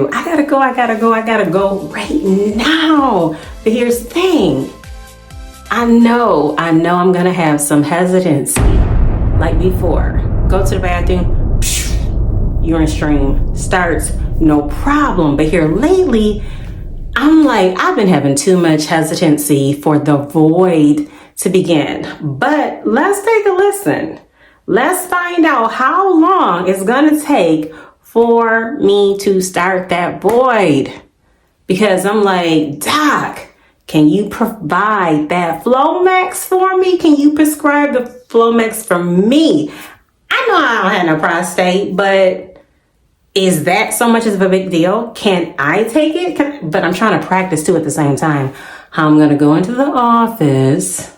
I gotta go right now. But here's the thing. I know I'm gonna have some hesitancy. Like before, go to the bathroom, urine stream starts, no problem. But here lately, I'm like, I've been having too much hesitancy for the void to begin. But let's take a listen. Let's find out how long it's gonna take for me to start that void. Because I'm like, Doc, can you provide that Flomax for me? Can you prescribe the Flomax for me? I know I don't have no prostate, but is that so much of a big deal? Can I take it? But I'm trying to practice too at the same time. How I'm gonna go into the office.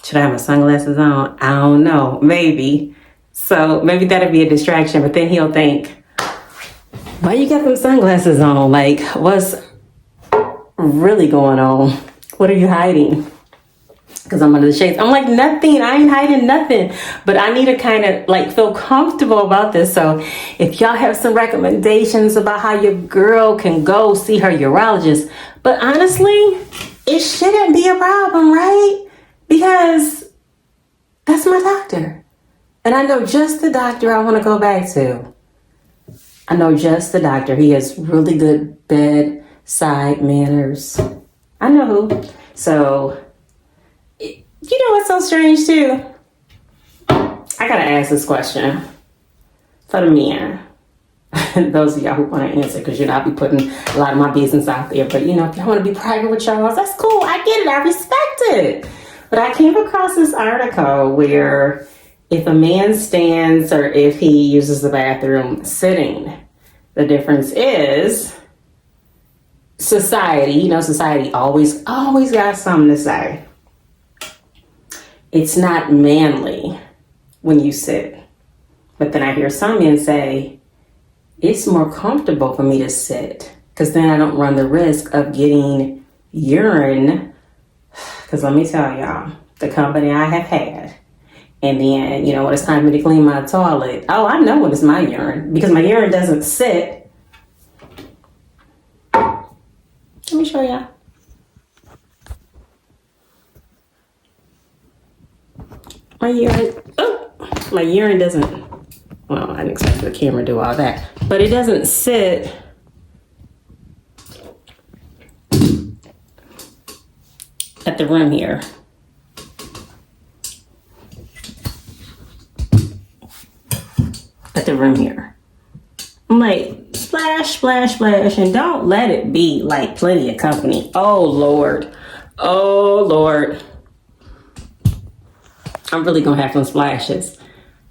Should I have my sunglasses on? I don't know, maybe. So maybe that'll be a distraction, but then he'll think, why you got them sunglasses on? Like, what's really going on? What are you hiding? Because I'm under the shades. I'm like, nothing. I ain't hiding nothing. But I need to kind of like feel comfortable about this. So if y'all have some recommendations about how your girl can go see her urologist, but honestly, it shouldn't be a problem, right? Because that's my doctor. And I know just the doctor I want to go back to. I know just the doctor. He has really good bedside manners. I know who. So, you know what's so strange too? I gotta ask this question for the men. Those of y'all who want to answer, because I'll be putting a lot of my business out there. But if y'all want to be private with y'all, that's cool. I get it. I respect it. But I came across this article where if a man stands or if he uses the bathroom sitting, the difference is society. Society always got something to say. It's not manly when you sit. But then I hear some men say, it's more comfortable for me to sit because then I don't run the risk of getting urine. Because let me tell y'all, the company I have had, and then, when it's time for me to clean my toilet, I know when it's my urine because my urine doesn't sit. Let me show y'all. My urine doesn't, well, I didn't expect the camera to do all that, but it doesn't sit at the rim here. At the rim here. I'm like, splash, splash, splash, and don't let it be like plenty of company. Oh, Lord. I'm really gonna have some splashes.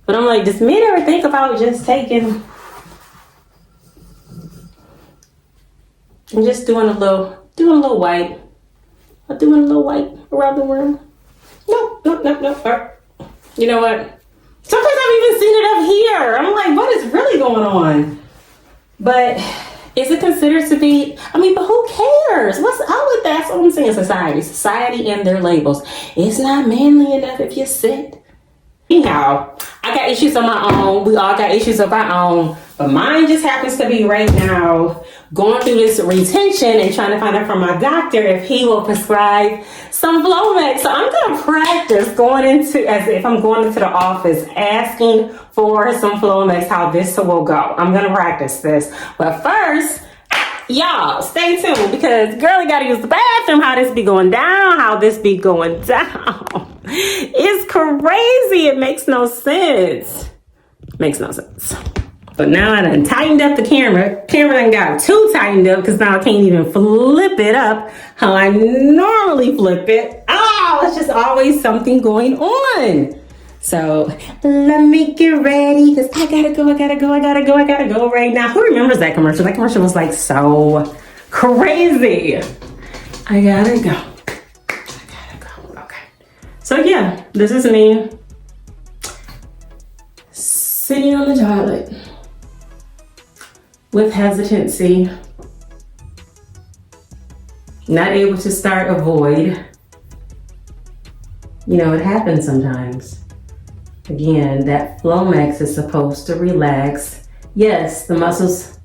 But I'm like, does men ever think about just taking and just doing a little wipe? Or doing a little wipe around the room? Nope. You know what? Sometimes I've even seen it up here. I'm like, what is really going on? But is it considered to be, but who cares? What's up with that? That's what I'm saying. Society and their labels. It's not manly enough if you sit. Anyhow, I got issues of my own. We all got issues of our own. But mine just happens to be right now going through this retention and trying to find out from my doctor if he will prescribe some Flomax. So I'm going to practice as if I'm going into the office, asking for some Flomax, how this will go. I'm going to practice this. But first, y'all, stay tuned because girlie got to use the bathroom. How this be going down. It's crazy. It makes no sense. But now I done tightened up the camera. Camera done got too tightened up because now I can't even flip it up how I normally flip it. It's just always something going on. So let me get ready because I gotta go right now. Who remembers that commercial? That commercial was like so crazy. I gotta go. Okay. So yeah, this is me sitting on the toilet with hesitancy, not able to start a void. It happens sometimes. Again, that Flomax is supposed to relax. Yes, the muscles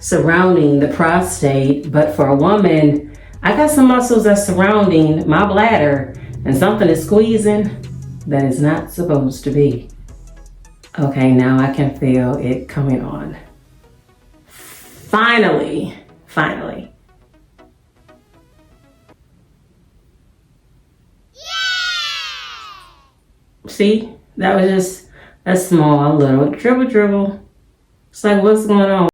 surrounding the prostate, but for a woman, I got some muscles that's surrounding my bladder, and something is squeezing that is not supposed to be. Okay, now I can feel it coming on. Finally. See, that was just a small little dribble. It's like, what's going on?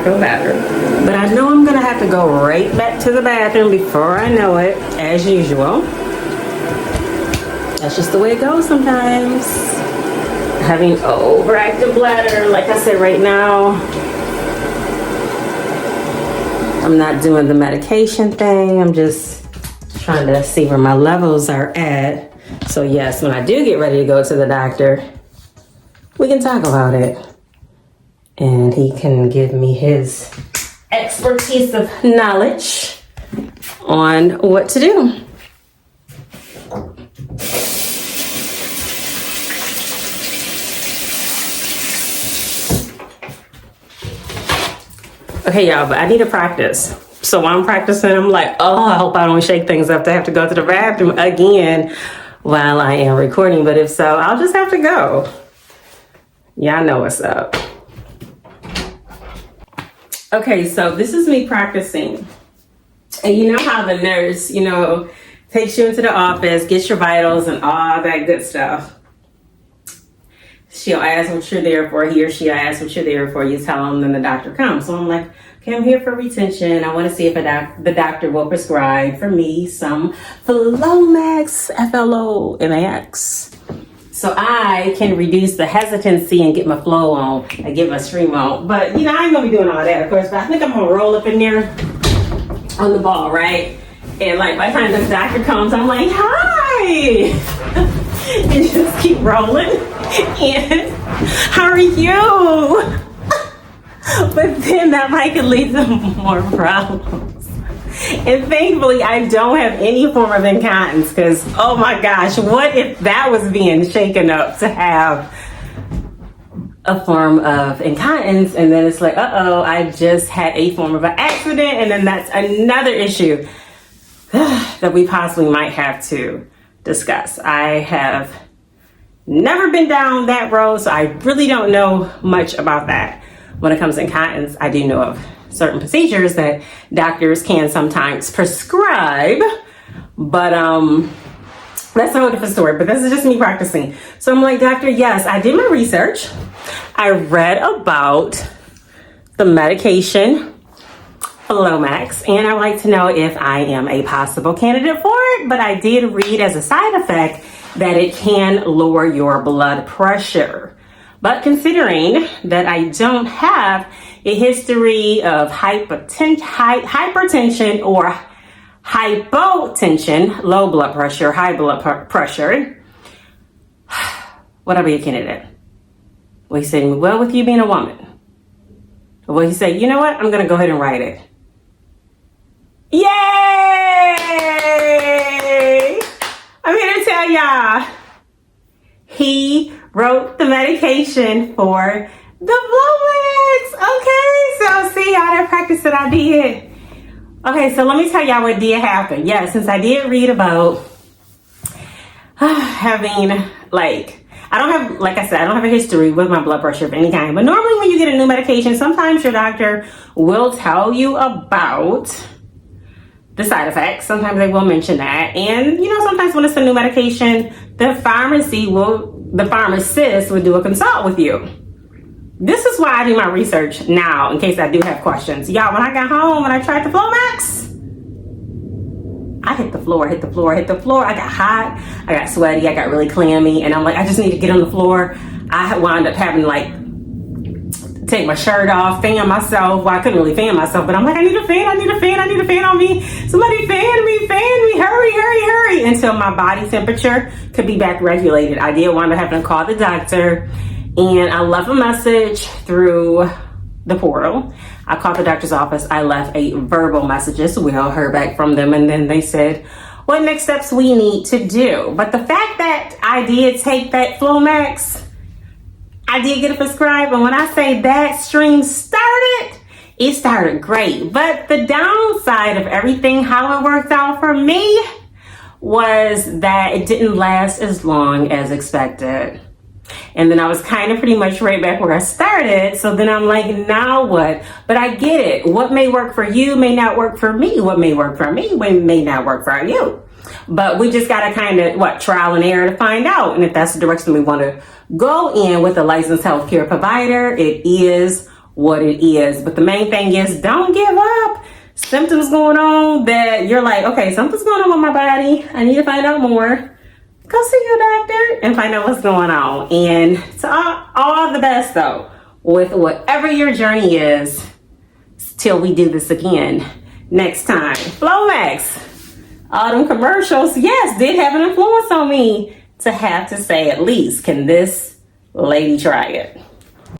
Bathroom. But I know I'm gonna have to go right back to the bathroom before I know it, as usual. That's just the way it goes sometimes. Having overactive bladder, like I said, right now, I'm not doing the medication thing. I'm just trying to see where my levels are at. So yes, when I do get ready to go to the doctor, we can talk about it. And he can give me his expertise of knowledge on what to do. Okay, y'all, but I need to practice. So while I'm practicing, I'm like, oh, I hope I don't shake things up to have to go to the bathroom again while I am recording. But if so, I'll just have to go. Y'all know what's up. Okay, so this is me practicing. And you know how the nurse, takes you into the office, gets your vitals and all that good stuff. She'll ask what you're there for. He or she asks what you're there for. You tell them, then the doctor comes. So I'm like, okay, I'm here for retention. I want to see if the doctor will prescribe for me some Flomax, Flomax. So I can reduce the hesitancy and get my flow on and get my stream on. But, I ain't going to be doing all that, of course. But I think I'm going to roll up in there on the ball, right? And, by the time the doctor comes, I'm like, hi! And just keep rolling. And, how are you? But then that might could lead to more problems. And thankfully, I don't have any form of incontinence because, oh my gosh, what if that was being shaken up to have a form of incontinence and then it's like, uh-oh, I just had a form of an accident, and then that's another issue that we possibly might have to discuss. I have never been down that road, so I really don't know much about that. When it comes to incontinence, I do know of certain procedures that doctors can sometimes prescribe, but that's a whole different story. But this is just me practicing. So I'm like, doctor, yes, I did my research. I read about the medication Flomax, and I'd like to know if I am a possible candidate for it. But I did read as a side effect that it can lower your blood pressure. But considering that I don't have a history of hypertension or hypotension, low blood pressure, high blood pressure, would I be a candidate? Well, he said, well, with you being a woman. Well, he said, you know what? I'm going to go ahead and write it. Yay! I'm here to tell y'all, he wrote the medication for the Flomax. Okay, so see all that practice that I did. Okay, so let me tell y'all what did happen. Yeah, since I did read about having I don't have, like I said, I don't have a history with my blood pressure of any kind. But normally when you get a new medication, sometimes your doctor will tell you about the side effects. Sometimes they will mention that. And, sometimes when it's a new medication, the pharmacist will do a consult with you. This is why I do my research now, in case I do have questions. Y'all, when I got home and I tried the Flomax, I hit the floor. I got hot, I got sweaty, I got really clammy, and I'm like, I just need to get on the floor. I wound up having take my shirt off, fan myself. Well, I couldn't really fan myself, but I'm like, I need a fan on me. Somebody fan me, hurry, until my body temperature could be back regulated. I did wind up having to call the doctor, and I left a message through the portal. I called the doctor's office. I left a verbal message as well, heard back from them, and then they said what next steps we need to do. But the fact that I did take that Flomax, I did get it prescribed, and when I say that stream started, it started great. But the downside of everything, how it worked out for me, was that it didn't last as long as expected. And then I was kind of pretty much right back where I started. So then I'm like, now what? But I get it. What may work for you may not work for me. What may work for me may not work for you. But we just got to kind of, trial and error to find out. And if that's the direction we want to go in with a licensed healthcare provider, it is what it is. But the main thing is, don't give up. Symptoms going on that you're like, okay, something's going on with my body. I need to find out more. Go see your doctor and find out what's going on. And so all the best though, with whatever your journey is, till we do this again next time. Flomax, all them commercials, yes, did have an influence on me to have to say at least, can this lady try it?